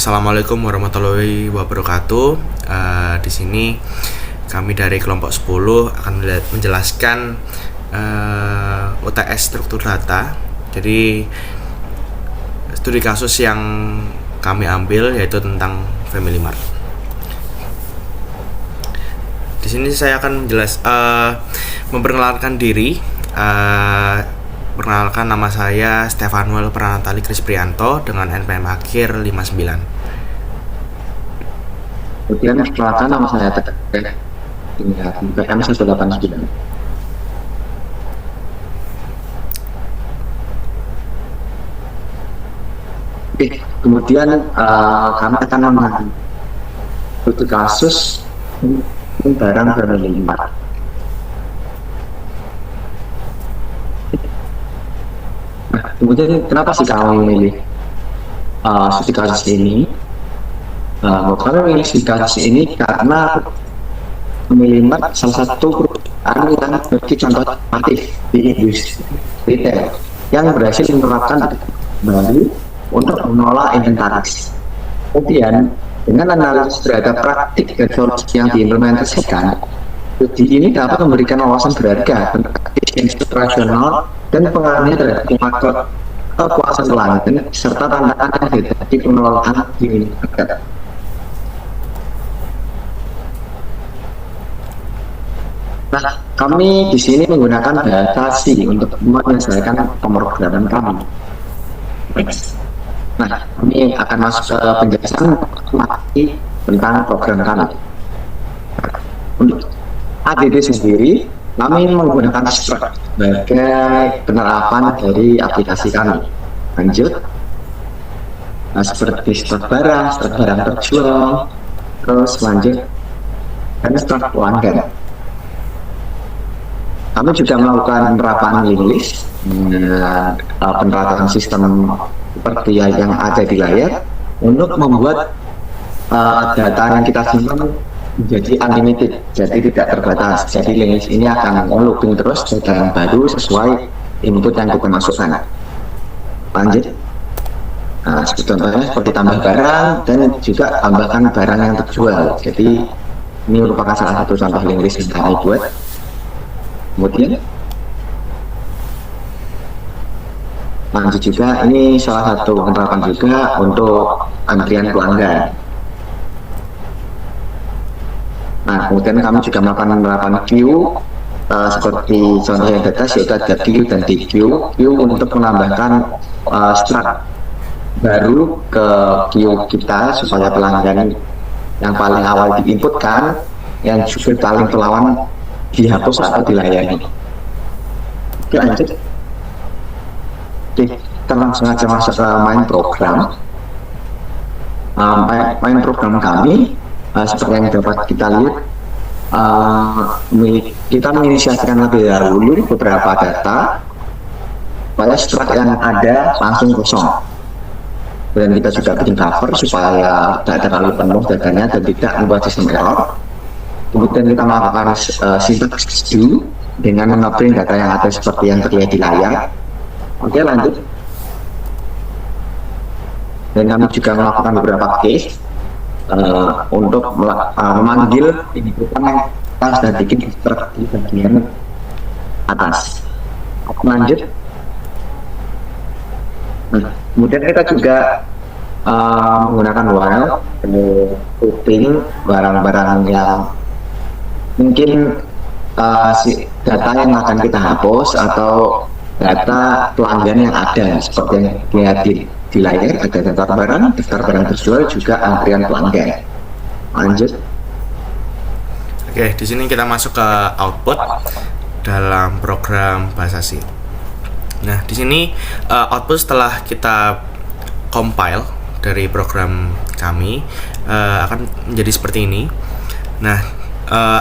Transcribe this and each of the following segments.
Assalamualaikum warahmatullahi wabarakatuh. Di sini kami dari kelompok 10 akan menjelaskan UTS struktur data. Jadi studi kasus yang kami ambil yaitu tentang Family Mart. Di sini saya akan memperkenalkan diri. Perkenalkan, nama saya Stefanuel Pranatali Krisprianto dengan NPM akhir 59. Kemudian perkenalkan, nama saya Tete dengan NPM 189. Oke, kemudian kami akan membahas studi kasus barang Family Mart. Nah, kemudian kenapa sih kami memilih studi kasus ini? Kami memilih studi kasus ini karena Family Mart salah satu perusahaan yang memiliki contoh aktif di industri retail yang berhasil menerapkan baru untuk mengelola inventaris. Kemudian dengan analisis terhadap praktik dan solusi yang diimplementasikan, studi ini dapat memberikan wawasan berharga tentang efisiensi operasional dan pengaruhnya terhadap faktor kepuasan pelanggan serta tantangan yang dihadapi pengelolaan di market. Nah, kami di sini menggunakan bahasa C untuk menyelesaikan pemrograman kami. Nah, kami akan masuk ke penjelasan materi tentang program kami. Untuk ADD sendiri, kami menggunakan Struct sebagai penerapan dari aplikasi kami. Lanjut, seperti Struct barang terjual, terus lanjut, dan Struct pelanggan. Kami juga melakukan penerapan link list, penerapan sistem seperti yang ada di layar untuk membuat data yang kita simpan menjadi unlimited, jadi tidak terbatas. Jadi link list ini akan looping terus data yang baru sesuai input yang kita masukkan. Lanjut, contohnya seperti tambah barang dan juga tambahkan barang yang terjual. Jadi ini merupakan salah satu contoh link list yang kami buat. Kemudian lanjut juga, ini salah satu penerapan juga untuk antrian pelanggan. Nah, kemudian kami juga melakukan penerapan queue seperti contoh yang data yaitu ada queue dan DQ. Queue untuk menambahkan struct baru ke queue kita supaya pelanggan yang paling awal diinputkan yang juga paling terlawan dihapus atau dilayani. Oke, lanjut. Oke, kita langsung aja masuk ke main program. Main program kami seperti yang dapat kita lihat, kita menginisiasikan lebih dahulu beberapa data supaya struct yang ada langsung kosong, dan kita juga bikin cover supaya tidak terlalu penuh datanya dan tidak membuat sistem error. Kemudian kita melakukan syntax do dengan mengeprint data yang ada seperti yang terlihat di layar. Oke, lanjut. Dan kami juga melakukan beberapa case untuk memanggil inputan yang kita sudah bikin di bagian atas. Lanjut. Nah, kemudian kita juga menggunakan while routing barang-barang yang mungkin data yang akan kita hapus atau data pelanggan yang ada seperti yang dilihat di layar, ada daftar barang terjual, juga antrian pelanggan. Lanjut. Oke, di sini kita masuk ke output dalam program bahasa C. Nah, di sini output setelah kita compile dari program kami akan menjadi seperti ini. Nah,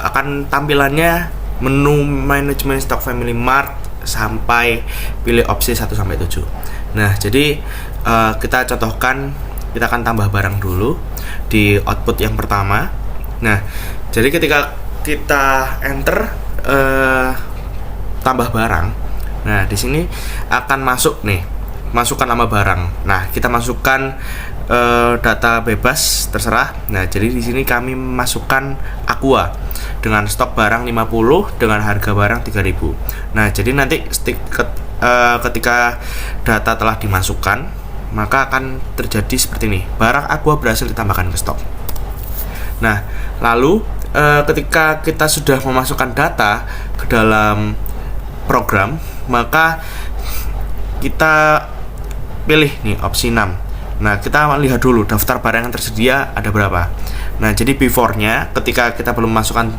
akan tampilannya menu manajemen stok Family Mart sampai pilih opsi 1 sampai 7. Nah, jadi kita contohkan, kita akan tambah barang dulu di output yang pertama. Nah, jadi ketika kita enter tambah barang, nah di sini akan masuk nih masukkan nama barang. Nah, kita masukkan data bebas terserah. Nah, jadi di sini kami masukkan Aqua dengan stok barang 50 dengan harga barang 3000. Nah, jadi nanti ketika data telah dimasukkan, maka akan terjadi seperti ini. Barang Aqua berhasil ditambahkan ke stok. Nah, lalu ketika kita sudah memasukkan data ke dalam program, maka kita pilih nih opsi 6. Nah, kita lihat dulu daftar barang yang tersedia ada berapa. Nah, jadi before-nya ketika kita belum masukkan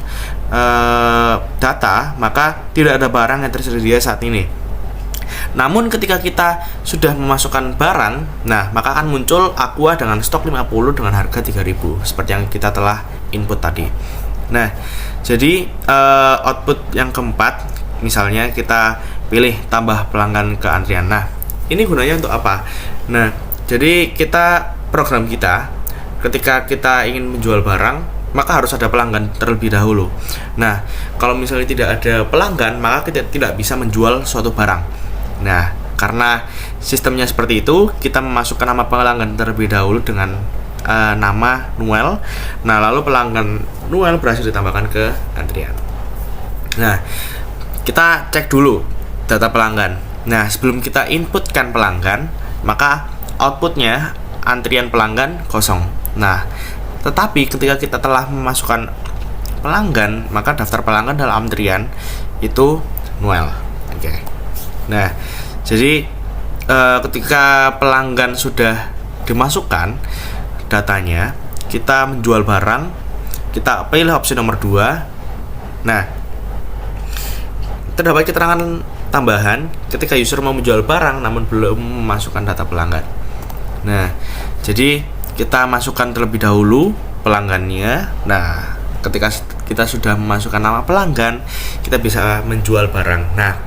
data, maka tidak ada barang yang tersedia saat ini. Namun ketika kita sudah memasukkan barang, nah maka akan muncul Aqua dengan stok 50 dengan harga 3000 seperti yang kita telah input tadi. Nah, jadi output yang keempat, misalnya kita pilih tambah pelanggan ke antrian. Nah, ini gunanya untuk apa? Nah, jadi program kita ketika kita ingin menjual barang, maka harus ada pelanggan terlebih dahulu. Nah, kalau misalnya tidak ada pelanggan, maka kita tidak bisa menjual suatu barang. Nah, karena sistemnya seperti itu, kita memasukkan nama pelanggan terlebih dahulu dengan nama Noel. Nah, lalu pelanggan Noel berhasil ditambahkan ke antrian. Nah, kita cek dulu data pelanggan. Nah, sebelum kita inputkan pelanggan, maka outputnya antrian pelanggan kosong. Nah, tetapi ketika kita telah memasukkan pelanggan, maka daftar pelanggan dalam antrian itu Noel. Oke. Nah, jadi ketika pelanggan sudah dimasukkan datanya, kita menjual barang, kita pilih opsi nomor 2. Nah, terdapat keterangan tambahan ketika user mau menjual barang namun belum memasukkan data pelanggan. Nah, jadi kita masukkan terlebih dahulu pelanggannya. Nah, ketika kita sudah memasukkan nama pelanggan, kita bisa menjual barang. Nah,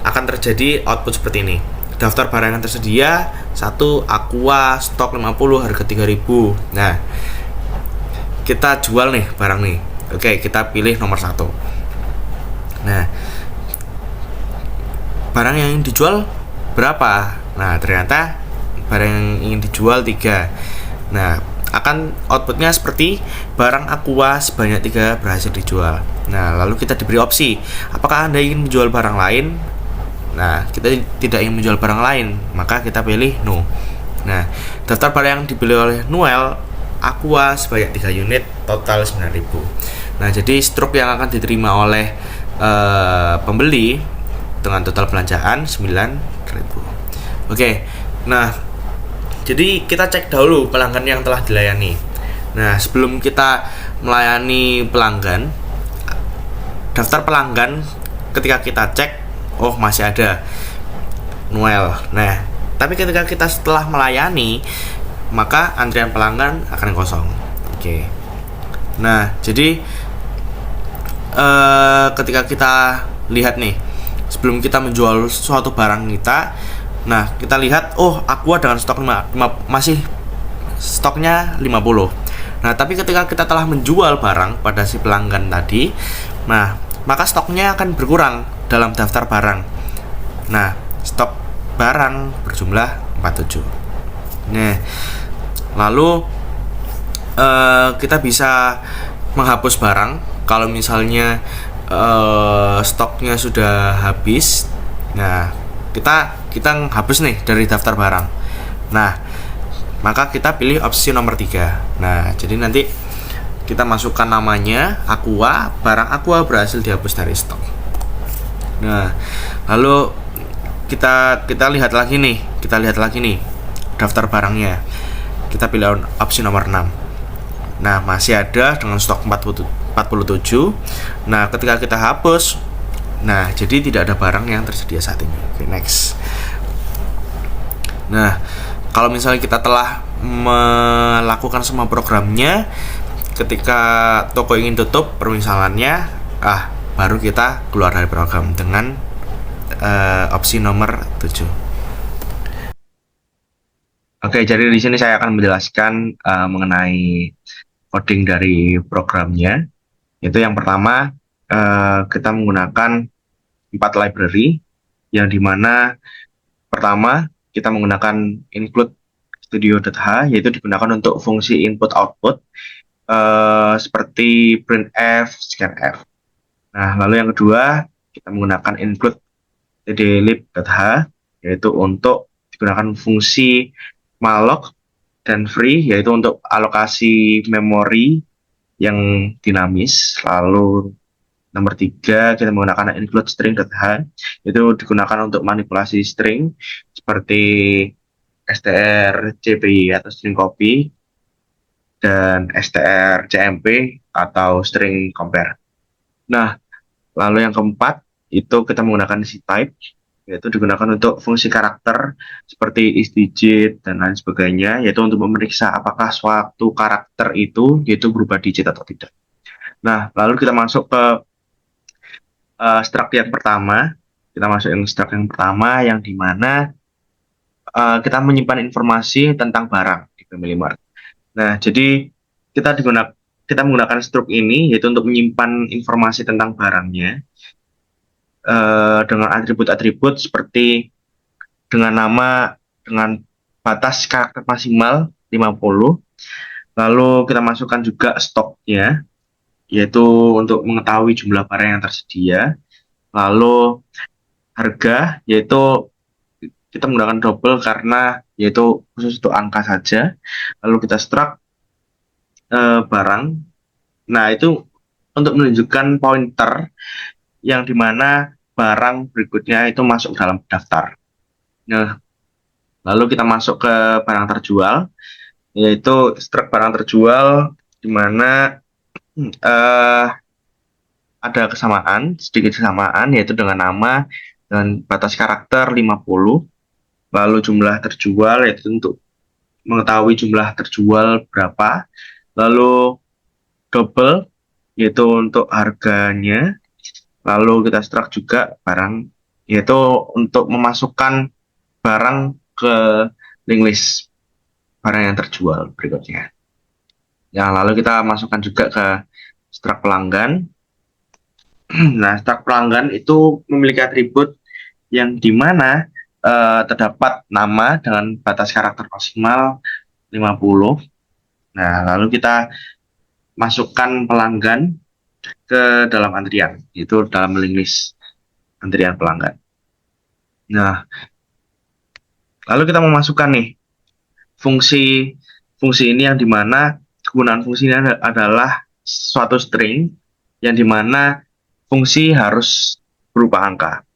akan terjadi output seperti ini. Daftar barang yang tersedia 1 Aqua stok 50 harga 3000. Nah, kita jual nih barang nih. Oke, kita pilih nomor 1. Nah, barang yang dijual berapa? Nah, ternyata barang yang ingin dijual 3. Nah, akan outputnya seperti barang Aqua sebanyak 3 berhasil dijual. Nah, lalu kita diberi opsi, apakah Anda ingin menjual barang lain? Nah, kita tidak ingin menjual barang lain, maka kita pilih no. Nah, daftar barang yang dibeli oleh Noel Aqua sebanyak 3 unit total 9000. Nah, jadi struk yang akan diterima oleh pembeli dengan total belanjaan 9000. Oke. Nah, jadi kita cek dahulu pelanggan yang telah dilayani. Nah, sebelum kita melayani pelanggan, daftar pelanggan ketika kita cek, oh masih ada Noel. Nah, tapi ketika kita setelah melayani, maka antrian pelanggan akan kosong. Oke. Nah, jadi ketika kita lihat nih, sebelum kita menjual suatu barang kita, nah kita lihat, oh Aqua dengan stok masih stoknya 50. Nah, tapi ketika kita telah menjual barang pada si pelanggan tadi, nah maka stoknya akan berkurang dalam daftar barang. Nah, stok barang berjumlah 47. Nah, lalu kita bisa menghapus barang kalau misalnya stoknya sudah habis. Nah, kita hapus nih dari daftar barang. Nah, maka kita pilih opsi nomor 3. Nah, jadi nanti kita masukkan namanya Aqua, barang Aqua berhasil dihapus dari stok. Nah, lalu kita lihat lagi nih daftar barangnya. Kita pilih opsi nomor 6. Nah, masih ada dengan stok 47. Nah, ketika kita hapus, nah jadi tidak ada barang yang tersedia saat ini. Oke, next. Nah, kalau misalnya kita telah melakukan semua programnya, ketika toko ingin tutup permisalannya, baru kita keluar dari program dengan opsi nomor 7. Oke, jadi di sini saya akan menjelaskan mengenai coding dari programnya. Itu yang pertama, kita menggunakan 4 library, yang dimana pertama kita menggunakan include studio.h, yaitu digunakan untuk fungsi input output seperti printf, scanf. Nah, lalu yang kedua kita menggunakan include tdlib.h, yaitu untuk digunakan fungsi malloc dan free, yaitu untuk alokasi memori yang dinamis. Lalu nomor 3 kita menggunakan include string.h, itu digunakan untuk manipulasi string seperti strcpy atau string copy dan strcmp atau string compare. Nah, lalu yang keempat itu kita menggunakan type, yaitu digunakan untuk fungsi karakter seperti isDigit dan lain sebagainya, yaitu untuk memeriksa apakah suatu karakter itu yaitu berubah digit atau tidak. Nah, lalu kita masuk ke struct yang pertama. Kita masuk yang struct yang pertama, yang dimana kita menyimpan informasi tentang barang di Family Mart. Nah, jadi kita menggunakan struct ini yaitu untuk menyimpan informasi tentang barangnya dengan atribut-atribut seperti dengan nama, dengan batas karakter maksimal 50. Lalu kita masukkan juga stoknya, yaitu untuk mengetahui jumlah barang yang tersedia. Lalu harga, yaitu kita menggunakan double karena yaitu khusus untuk angka saja. Lalu kita struct barang. Nah, itu untuk menunjukkan pointer yang dimana barang berikutnya itu masuk dalam daftar. Nah, lalu kita masuk ke barang terjual, yaitu struct barang terjual di mana ada sedikit kesamaan, yaitu dengan nama dan batas karakter 50. Lalu jumlah terjual, yaitu untuk mengetahui jumlah terjual berapa. Lalu double, yaitu untuk harganya. Lalu kita struct juga barang, yaitu untuk memasukkan barang ke link list barang yang terjual berikutnya. Ya, lalu kita masukkan juga ke struct pelanggan. Nah, struct pelanggan itu memiliki atribut yang dimana terdapat nama dengan batas karakter maksimal 50. Nah, lalu kita masukkan pelanggan ke dalam antrian, yaitu dalam link list antrian pelanggan. Nah, lalu kita memasukkan nih fungsi ini yang dimana kegunaan fungsi ini adalah suatu string yang dimana fungsi harus berupa angka.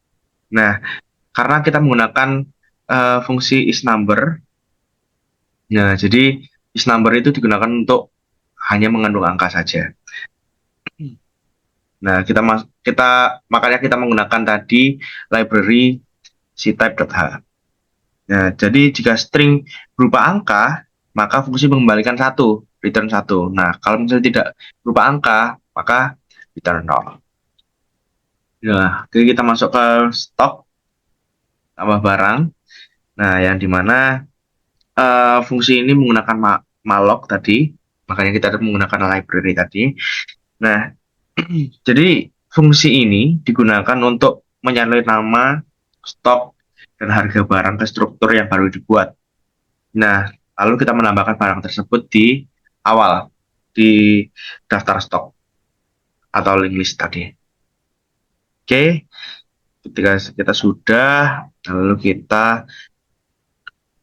Nah, karena kita menggunakan fungsi isNumber, nah jadi isNumber itu digunakan untuk hanya mengandung angka saja. Nah, makanya kita menggunakan tadi library ctype.h. Nah, jadi jika string berupa angka, maka fungsi mengembalikan return 1. Nah, kalau misalnya tidak berupa angka, maka return 0. Nah, kita masuk ke stok tambah barang. Nah, yang dimana fungsi ini menggunakan malloc tadi, makanya kita menggunakan library tadi. Nah, jadi fungsi ini digunakan untuk menyalin nama, stok, dan harga barang ke struktur yang baru dibuat. Nah, lalu kita menambahkan barang tersebut di awal, di daftar stok atau link list tadi. Oke, ketika kita sudah, lalu kita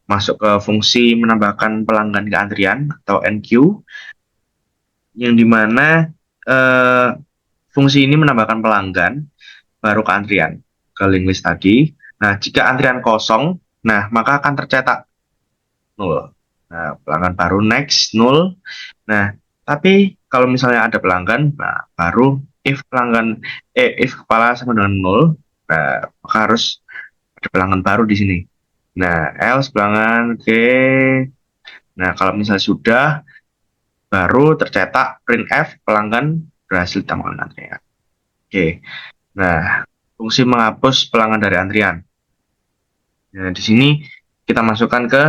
masuk ke fungsi menambahkan pelanggan ke antrian atau enqueue, yang dimana fungsi ini menambahkan pelanggan baru ke antrian ke link list tadi. Nah, jika antrian kosong, nah maka akan tercetak 0. Nah, pelanggan baru next 0. Nah, tapi kalau misalnya ada pelanggan, nah baru if kepala sama dengan 0, nah maka harus ada pelanggan baru di sini. Nah, else pelanggan oke. Nah, kalau misalnya sudah, baru tercetak printf pelanggan berhasil ditambahkan antrian. Oke. Nah, fungsi menghapus pelanggan dari antrian. Nah, di sini kita masukkan ke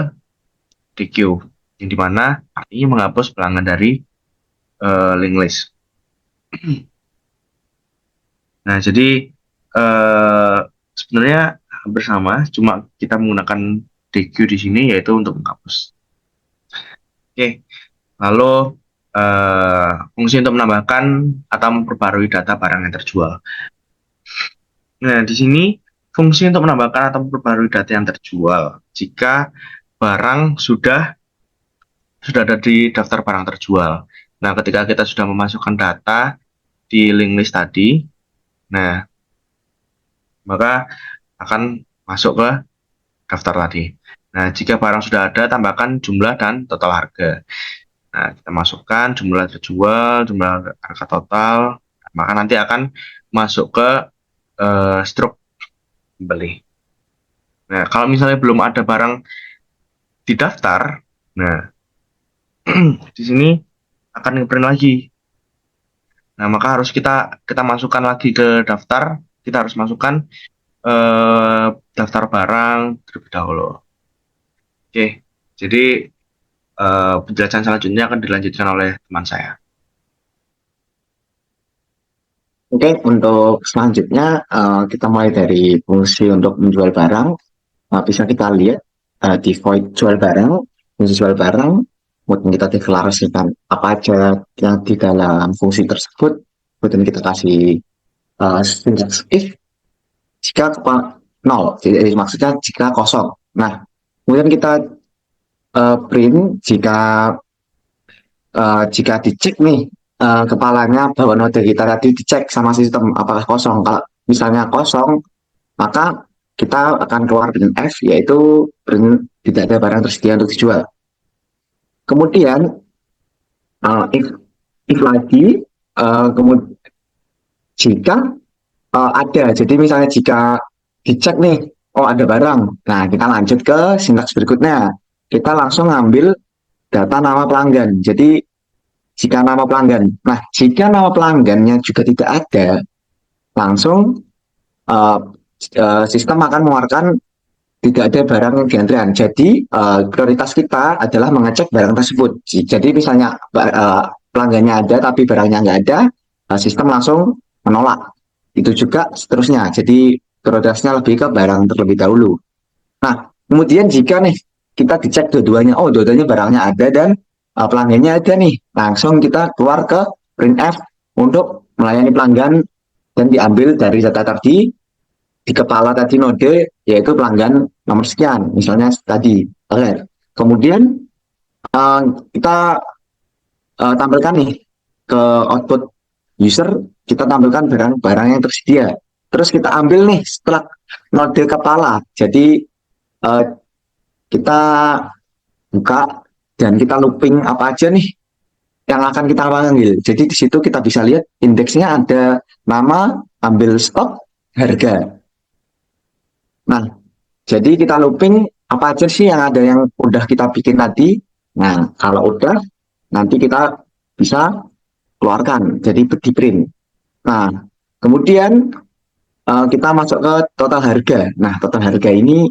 DQ, yang dimana artinya menghapus pelanggan dari link list. Nah, jadi sebenarnya hampir sama, cuma kita menggunakan DQ di sini yaitu untuk menghapus. Oke, lalu fungsi untuk menambahkan atau memperbarui data barang yang terjual. Nah, di sini fungsi untuk menambahkan atau memperbarui data yang terjual jika barang sudah ada di daftar barang terjual. Nah, ketika kita sudah memasukkan data di link list tadi, nah, maka akan masuk ke daftar tadi. Nah, jika barang sudah ada, tambahkan jumlah dan total harga. Nah, kita masukkan jumlah terjual, jumlah harga total, maka nanti akan masuk ke struk beli. Nah, kalau misalnya belum ada barang di daftar, nah, di sini akan ngeprint lagi. Nah, maka harus kita masukkan lagi ke daftar. Kita harus masukkan daftar barang terlebih dahulu. Oke, jadi penjelasan selanjutnya akan dilanjutkan oleh teman saya. Oke, untuk selanjutnya kita mulai dari fungsi untuk menjual barang. Bisa kita lihat di void jual barang, fungsi jual barang, kemudian kita deklarasikan apa aja yang di dalam fungsi tersebut, kemudian kita kasih syntax if jika nol, jadi maksudnya jika kosong. Nah, kemudian kita print jika dicek nih kepalanya bahwa node kita tadi dicek sama sistem apakah kosong. Kalau misalnya kosong, maka kita akan keluar dengan F, yaitu tidak ada barang tersedia untuk dijual. Kemudian if lagi, kemudian jika ada, jadi misalnya jika dicek nih, oh ada barang, nah kita lanjut ke sintaks berikutnya, kita langsung ngambil data nama pelanggan. Jadi jika nama pelanggan, nah jika nama pelanggannya juga tidak ada, langsung uh, sistem akan mengeluarkan tidak ada barang di antrian. Jadi prioritas kita adalah mengecek barang tersebut. Jadi misalnya pelanggannya ada tapi barangnya nggak ada, sistem langsung menolak. Itu juga seterusnya. Jadi prioritasnya lebih ke barang terlebih dahulu. Nah, kemudian jika nih kita dicek dua-duanya, oh dua-duanya barangnya ada dan pelanggannya ada nih, langsung kita keluar ke printf untuk melayani pelanggan dan diambil dari data tadi di kepala tadi node, yaitu pelanggan nomor sekian, misalnya tadi. Kemudian kita tampilkan nih ke output user, kita tampilkan barang-barang yang tersedia. Terus kita ambil nih setelah node kepala. Jadi kita buka dan kita looping apa aja nih yang akan kita panggil. Jadi di situ kita bisa lihat indeksnya ada nama, ambil stok, harga. Nah, jadi kita looping apa aja sih yang ada yang udah kita bikin tadi. Nah, kalau udah, nanti kita bisa keluarkan, jadi di print. Nah, kemudian kita masuk ke total harga. Nah, total harga ini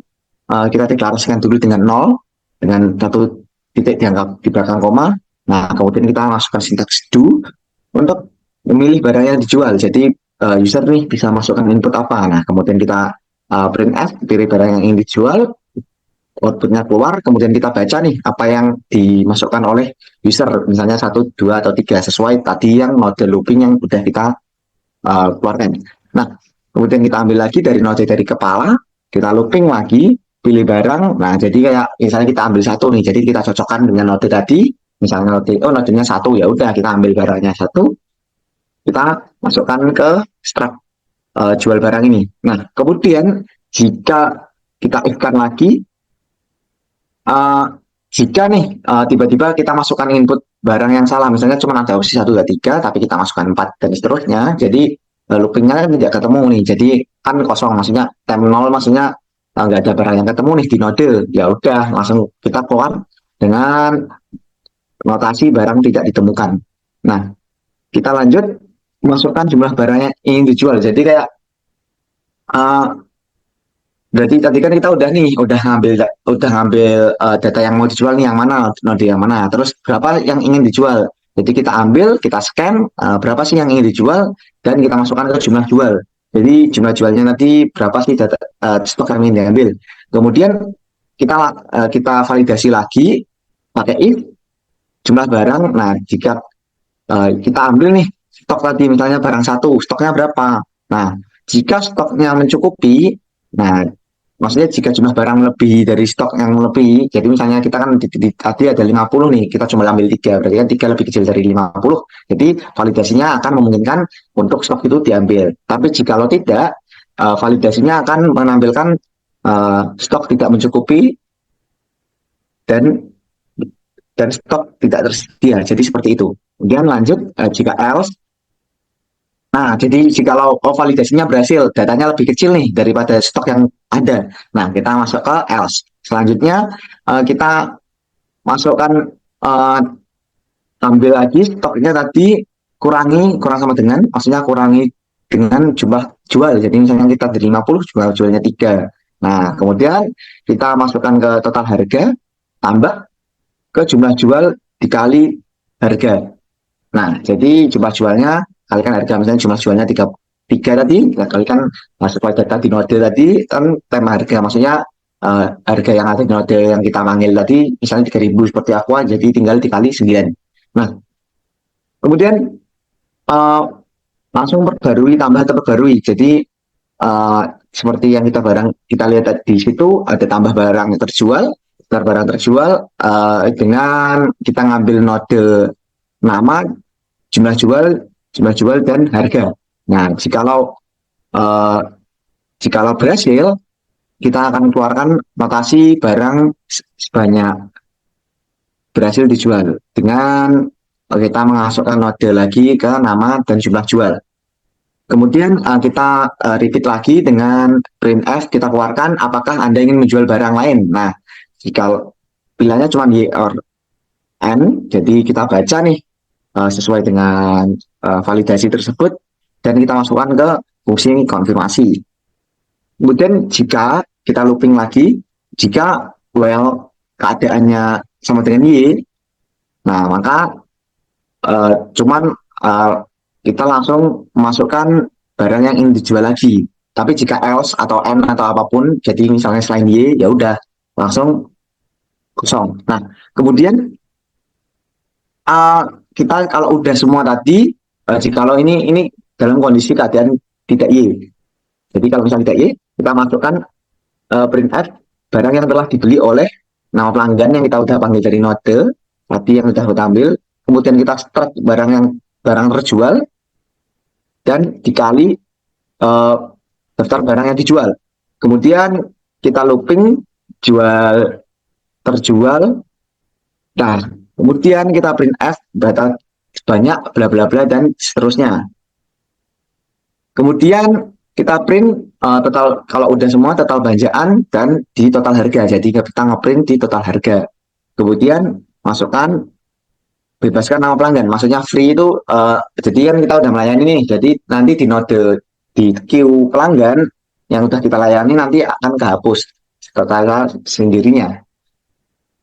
kita deklarasikan dulu dengan 0, dengan satu titik dianggap di belakang koma. Nah, kemudian kita masukkan sintaks do untuk memilih barang yang dijual. Jadi user nih bisa masukkan input apa. Nah, kemudian kita printf, pilih barang yang ingin dijual, outputnya keluar, kemudian kita baca nih apa yang dimasukkan oleh user, misalnya 1, 2, atau 3, sesuai tadi yang node looping yang udah kita keluarkan. Nah, kemudian kita ambil lagi dari node dari kepala, kita looping lagi, pilih barang. Nah, jadi kayak misalnya kita ambil satu nih, jadi kita cocokkan dengan node tadi, misalnya nodenya 1, ya udah kita ambil barangnya 1, kita masukkan ke struct jual barang ini. Nah, kemudian jika kita if-kan lagi, jika nih tiba-tiba kita masukkan input barang yang salah, misalnya cuma ada opsi 1, 2, 3, tapi kita masukkan 4 dan seterusnya, jadi loopingnya kan tidak ketemu nih, jadi kan kosong, maksudnya time 0, maksudnya nggak ada barang yang ketemu nih di node, ya udah langsung kita keluar dengan notasi barang tidak ditemukan. Nah, kita lanjut masukkan jumlah barang yang ingin dijual. Jadi kayak berarti tadi kan kita udah ngambil data yang mau dijual nih, yang mana, node yang mana, terus berapa yang ingin dijual. Jadi kita ambil, kita scan berapa sih yang ingin dijual, dan kita masukkan ke jumlah jual. Jadi jumlah jualnya nanti berapa sih data stok yang ingin diambil. Kemudian kita validasi lagi pakai if jumlah barang. Nah, jika kita ambil nih stok tadi, misalnya barang satu, stoknya berapa? Nah, jika stoknya mencukupi, nah, maksudnya jika jumlah barang lebih dari stok yang lebih, jadi misalnya kita kan tadi ada 50 nih, kita cuma ambil 3, berarti kan 3 lebih kecil dari 50, jadi validasinya akan memungkinkan untuk stok itu diambil. Tapi jika lo tidak, validasinya akan menampilkan stok tidak mencukupi dan stok tidak tersedia. Jadi seperti itu. Kemudian lanjut, jika else, nah jadi jika validasinya berhasil, datanya lebih kecil nih daripada stok yang ada. Nah, kita masuk ke else. Selanjutnya kita masukkan, ambil lagi stoknya tadi, kurang sama dengan, maksudnya kurangi dengan jumlah jual. Jadi misalnya kita dari 50, jualnya 3. Nah, kemudian kita masukkan ke total harga, tambah ke jumlah jual dikali harga. Nah, jadi jumlah jualnya kalikan harga, misalnya jumlah jualnya 3 tadi, kita kalikan sesuai data di node tadi, kan tema harga, maksudnya harga yang ada di node yang kita manggil tadi, misalnya 3.000 seperti aqua, jadi tinggal dikali 9. Nah, kemudian langsung perbarui, tambah atau perbarui. Jadi seperti yang kita lihat di situ, ada tambah barang terjual, daftar barang terjual, dengan kita ngambil node nama, jumlah jual dan harga. Nah, jikalau berhasil, kita akan keluarkan notasi barang sebanyak berhasil dijual dengan kita masukkan node lagi ke nama dan jumlah jual. Kemudian kita repeat lagi dengan printf, kita keluarkan apakah Anda ingin menjual barang lain. Nah, jika pilihannya cuma Y or N, jadi kita baca nih sesuai dengan validasi tersebut dan kita masukkan ke fungsi konfirmasi. Kemudian jika kita looping lagi, jika keadaannya sama dengan Y, nah maka kita langsung masukkan barang yang ingin dijual lagi. Tapi jika else atau N atau apapun, jadi misalnya selain Y, ya udah langsung kosong. Nah, kemudian kita kalau udah semua tadi, jikalau ini dalam kondisi keadaan tidak Y. Jadi kalau misalnya tidak Y, kita masukkan printf barang yang telah dibeli oleh nama pelanggan yang kita udah panggil dari node tadi yang sudah kita ambil. Kemudian kita start barang terjual dan dikali daftar barang yang dijual. Kemudian kita looping jual terjual. Nah, kemudian kita printf data sebanyak bla bla bla dan seterusnya. Kemudian kita print total, kalau udah semua total belanjaan dan di total harga. Jadi kita ngeprint di total harga. Kemudian masukkan, bebaskan nama pelanggan. Maksudnya free itu, jadi kan kita udah melayani nih. Jadi nanti di node di queue pelanggan yang udah kita layani nanti akan kehapus total sendirinya.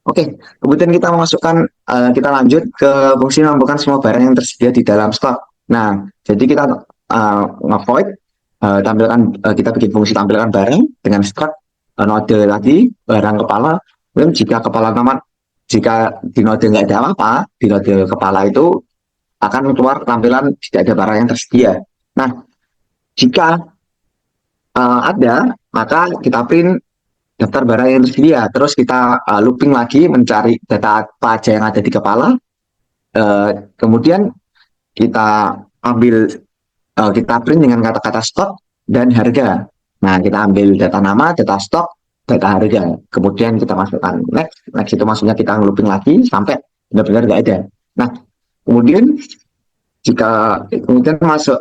Oke, kemudian kita masukkan, kita lanjut ke fungsi menambahkan semua barang yang tersedia di dalam stok. Nah, jadi kita nge-void, kita bikin fungsi tampilkan barang dengan struct node lagi barang kepala. Dan jika kepala nama, jika di node nggak ada apa-apa, di node kepala itu akan keluar tampilan tidak ada barang yang tersedia. Nah, jika ada, maka kita print daftar barang yang tersedia. Terus kita looping lagi mencari data apa aja yang ada di kepala. Kemudian kita kita print dengan kata-kata stok dan harga. Nah, kita ambil data nama, data stok, data harga. Kemudian kita masukkan next. Next itu maksudnya kita looping lagi sampai benar-benar nggak ada. Nah, kemudian kita masuk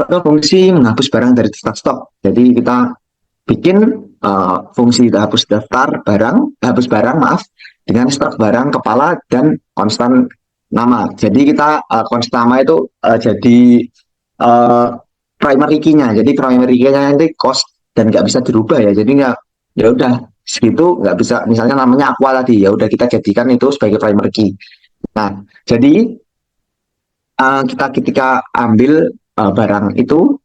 ke fungsi menghapus barang dari daftar stok. Jadi kita bikin fungsi hapus barang dengan stok barang kepala dan konstan nama. Jadi kita konstan nama itu jadi primary key-nya. Jadi primary key-nya nanti cost dan nggak bisa dirubah ya. Jadi ya udah segitu, nggak bisa, misalnya namanya aqua tadi, ya udah kita jadikan itu sebagai primary key. Nah, jadi kita ketika ambil barang itu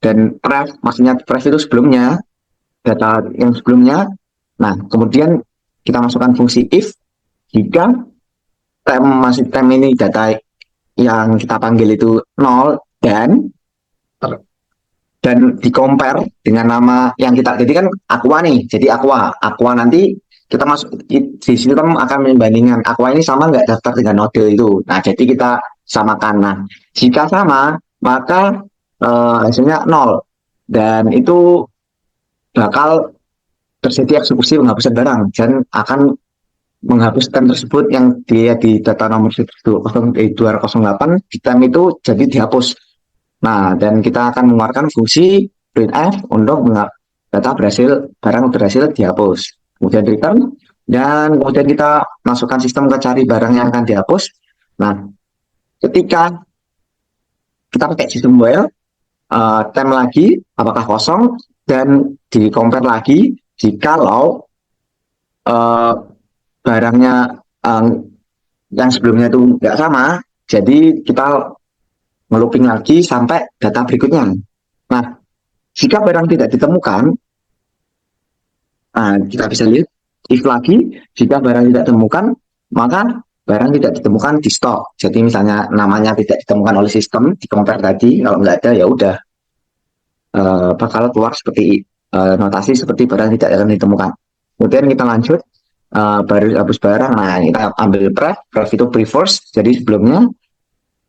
dan maksudnya itu sebelumnya, data yang sebelumnya, Nah, kemudian kita masukkan fungsi if jika tem ini data yang kita panggil itu nol dan di compare dengan nama yang kita, jadi kan aqua nih, jadi aqua nanti kita masuk di sistem akan membandingkan aqua ini sama nggak daftar dengan node itu. Nah, jadi kita samakan. Nah, jika sama maka hasilnya nol dan itu bakal terjadi eksekusi penghapusan barang dan akan menghapus tem tersebut yang dia di data nomor 208 di tem itu jadi dihapus. Nah, dan kita akan mengeluarkan fungsi printf untuk data barang berhasil dihapus. Kemudian return, dan kemudian kita masukkan sistem ke cari barang yang akan dihapus. Nah, ketika kita pakai sistem while, tem lagi apakah kosong, dan di compare lagi jikalau barangnya yang sebelumnya itu nggak sama, jadi kita ngelooping lagi sampai data berikutnya. Nah, jika barang tidak ditemukan, kita bisa lihat if lagi, jika barang tidak ditemukan, maka barang tidak ditemukan di stok. Jadi misalnya namanya tidak ditemukan oleh sistem, di compare tadi, kalau nggak ada ya udah bakal keluar seperti notasi seperti barang tidak akan ditemukan. Kemudian kita lanjut, baru hapus barang. Nah, kita ambil pref itu pre-first, jadi sebelumnya,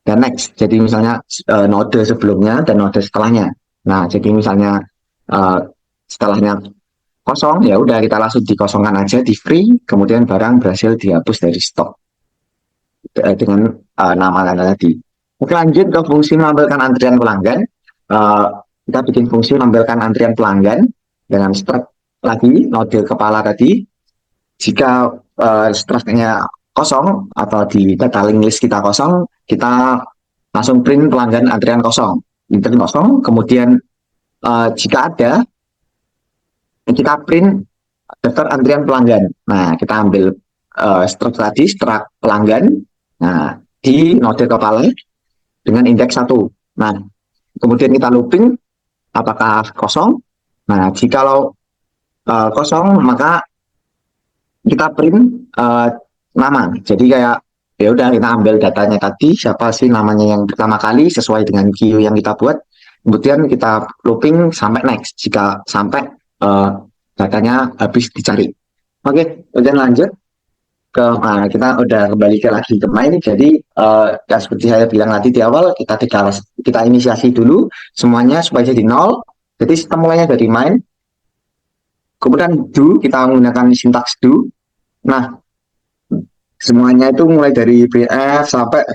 dan next. Jadi misalnya node sebelumnya dan node setelahnya. Nah, jadi misalnya setelahnya kosong, ya udah kita langsung dikosongkan aja di free, kemudian barang berhasil dihapus dari stok dengan nama tadi. Oke, lanjut ke fungsi menampilkan antrian pelanggan. Kita bikin fungsi menampilkan antrian pelanggan dengan start lagi node kepala tadi. Jika struknya kosong atau di data link list kita kosong, kita langsung print pelanggan antrian kosong, print kosong. Kemudian jika ada, kita print daftar antrian pelanggan. Nah, kita ambil struk tadi, struk pelanggan, nah di node kepala dengan indeks 1. Nah, kemudian kita looping apakah kosong. Nah, jikalau kosong maka kita print nama. Jadi kayak ya udah kita ambil datanya tadi, siapa sih namanya yang pertama kali sesuai dengan queue yang kita buat. Kemudian kita looping sampai next jika sampai datanya habis dicari. Oke, kemudian lanjut ke kita udah kembali ke lagi ke main. Jadi ya seperti saya bilang tadi di awal, kita inisiasi dulu semuanya supaya jadi nol. Jadi sistem mulainya dari main. Kemudian do, kita menggunakan sintaks do. Nah, semuanya itu mulai dari printf sampai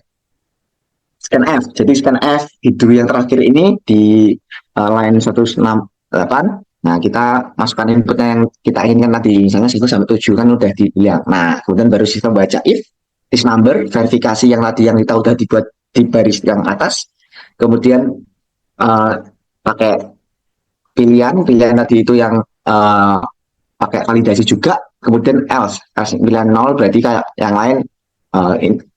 scanf. Jadi scanf di do yang terakhir ini di line 168. Nah, kita masukkan inputnya yang kita inginkan tadi, misalnya 1 sampai 7 kan udah dibilang. Nah, kemudian baru sistem baca if, this number, verifikasi yang tadi yang kita udah dibuat di baris yang atas. Kemudian pakai pilihan tadi itu yang pakai validasi juga. Kemudian else, pilihan 0 berarti kayak yang lain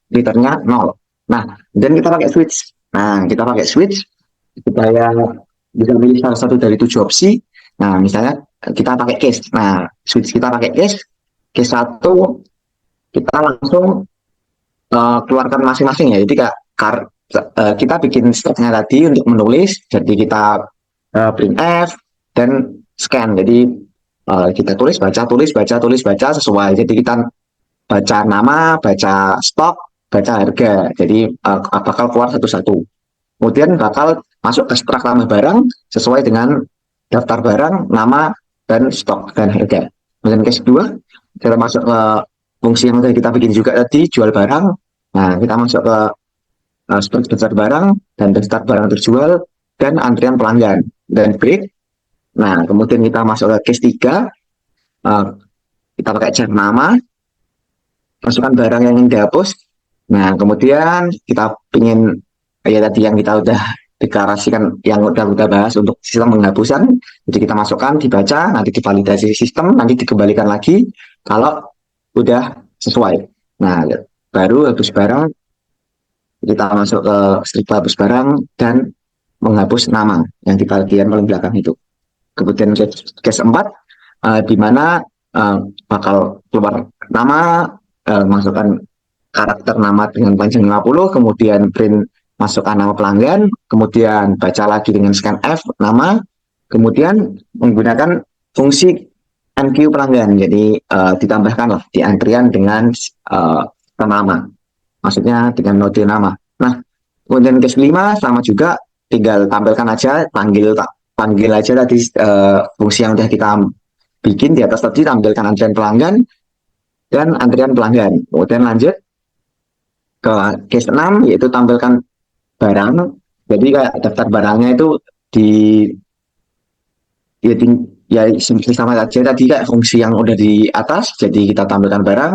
returnnya 0. Nah, dan kita pakai switch. Nah, kita pakai switch supaya bisa pilih salah satu dari 7 opsi. Nah, misalnya kita pakai case. Nah, switch kita pakai case 1 kita langsung keluarkan masing-masing ya. Jadi kita bikin stepnya tadi untuk menulis. Jadi kita printf dan scan. Jadi kita tulis baca sesuai. Jadi kita baca nama, baca stok, baca harga. Jadi bakal keluar satu-satu. Kemudian bakal masuk ke struk nama barang sesuai dengan daftar barang, nama, dan stok, dan harga. Kemudian case 2, kita masuk ke fungsi yang tadi kita bikin juga tadi, jual barang. Nah, kita masuk ke spread besar barang, dan daftar barang terjual, dan antrian pelanggan, dan break. Nah, kemudian kita masuk ke case 3, kita pakai cek nama, masukkan barang yang ingin dihapus. Nah, kemudian kita ingin, ya tadi yang kita udah deklarasikan yang udah bahas untuk sistem penghapusan, jadi kita masukkan, dibaca, nanti divalidasi sistem, nanti dikembalikan lagi kalau udah sesuai. Nah, baru hapus barang, kita masuk ke strip hapus barang dan menghapus nama yang di bagian paling belakang itu. Kemudian case 4 di mana eh, bakal keluar nama, masukkan karakter nama dengan panjang 50, kemudian print masukkan nama pelanggan, kemudian baca lagi dengan scan F nama, kemudian menggunakan fungsi MQ pelanggan. Jadi ditambahkan lah di antrian dengan uh, nama, maksudnya dengan node nama. Nah, kemudian case 5 sama juga, tinggal tampilkan aja, panggil aja tadi fungsi yang udah kita bikin di atas tadi, tampilkan antrian pelanggan dan antrian pelanggan. Kemudian lanjut ke case 6, yaitu tampilkan barang. Jadi kayak daftar barangnya itu di ya, ya sama saja tadi kayak fungsi yang udah di atas. Jadi kita tampilkan barang,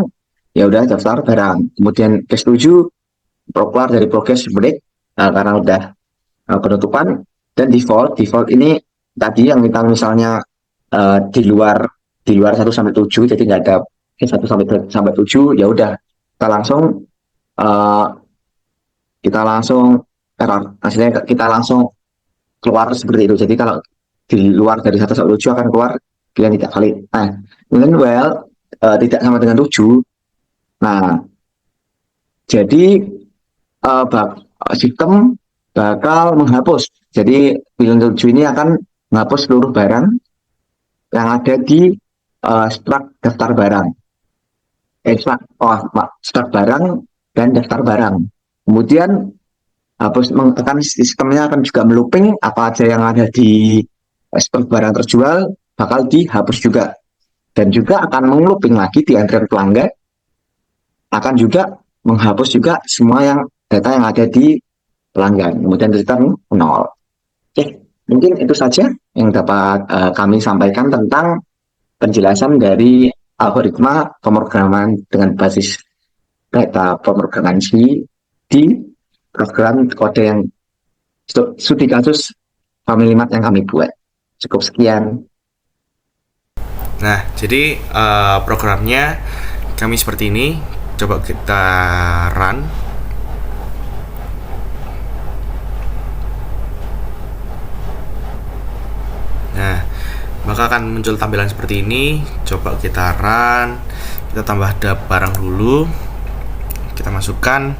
ya udah daftar barang. Kemudian case 7, keluar dari progress break karena udah penutupan. Dan default ini tadi yang kita misalnya di luar 1 sampai 7, jadi nggak ada 1 sampai 7, ya udah uh, kita langsung error, hasilnya kita langsung keluar seperti itu. Jadi kalau di luar dari 1 sampai 7 akan keluar pilihan tidak valid. Nah, kemudian tidak sama dengan 7. Nah, jadi sistem bakal menghapus. Jadi pilihan 7 ini akan menghapus seluruh barang yang ada di struct daftar barang. Struct barang dan daftar barang. Kemudian sistemnya akan juga melooping apa aja yang ada di struct barang terjual bakal dihapus juga. Dan juga akan melooping lagi di antrian pelanggan, akan juga menghapus juga semua data yang ada di pelanggan. Kemudian return 0. Oke, mungkin itu saja yang dapat kami sampaikan tentang penjelasan dari algoritma pemrograman dengan basis data pemrograman C di program kode yang studi kasus Family Mart yang kami buat. Cukup sekian. Nah, jadi programnya kami seperti ini. Coba kita run. Nah, maka akan muncul tampilan seperti ini. Coba kita run. Kita tambah barang dulu. Kita masukkan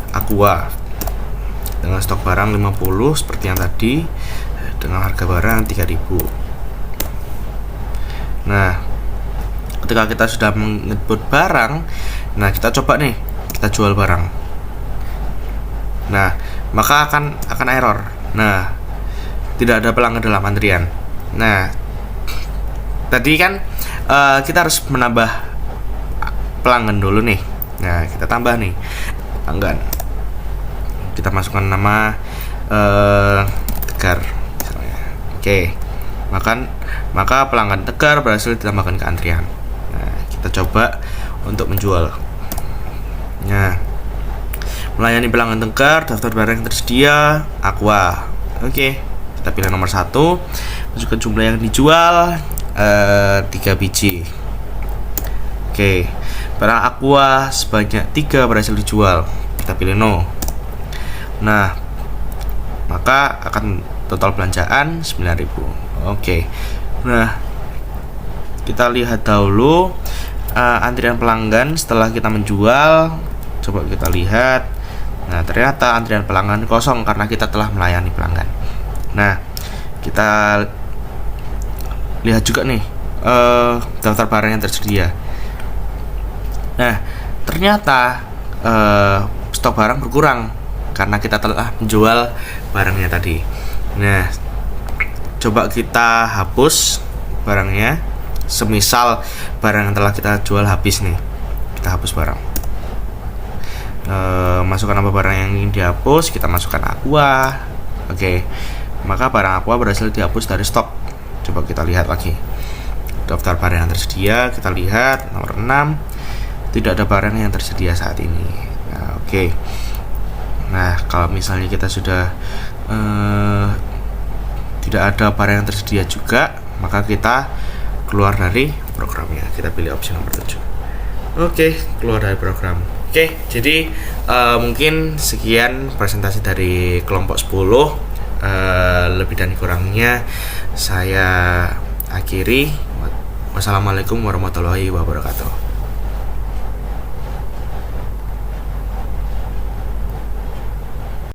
Aqua dengan stok barang 50 seperti yang tadi, dengan harga barang 3.000. Nah, ketika kita sudah menginput barang, nah kita coba nih, kita jual barang. Nah, maka akan error. Nah, tidak ada pelanggan dalam antrian. Nah, tadi kan kita harus menambah pelanggan dulu nih. Nah, kita tambah nih pelanggan. Kita masukkan nama Tegar misalnya. Oke. Maka pelanggan Tegar berhasil ditambahkan ke antrian. Nah, kita coba untuk menjual. Nah, melayani pelanggan Tegar, daftar barang yang tersedia, Aqua. Oke, kita pilih nomor 1, masukkan jumlah yang dijual 3 biji. Oke, barang Aqua sebanyak 3 berhasil dijual. Kita pilih no. Nah, maka akan total belanjaan 9.000. Oke. Nah, kita lihat dahulu antrian pelanggan setelah kita menjual. Coba kita lihat. Nah, ternyata antrian pelanggan kosong karena kita telah melayani pelanggan. Nah, kita lihat juga nih daftar barang yang tersedia. Nah, ternyata stok barang berkurang karena kita telah menjual barangnya tadi. Nah, coba kita hapus barangnya. Semisal barang yang telah kita jual habis nih, kita hapus barang. Masukkan nama barang yang ingin dihapus, kita masukkan Aqua. Oke, maka barang Aqua berhasil dihapus dari stok. Coba kita lihat lagi daftar barang yang tersedia. Kita lihat nomor 6, tidak ada barang yang tersedia saat ini. Nah, oke. Nah, kalau misalnya kita sudah tidak ada barang yang tersedia juga, maka kita keluar dari programnya. Kita pilih opsi nomor 7. Oke, keluar dari program. Oke, jadi mungkin sekian presentasi dari kelompok 10. Lebih dan kurangnya saya akhiri. Wassalamualaikum warahmatullahi wabarakatuh.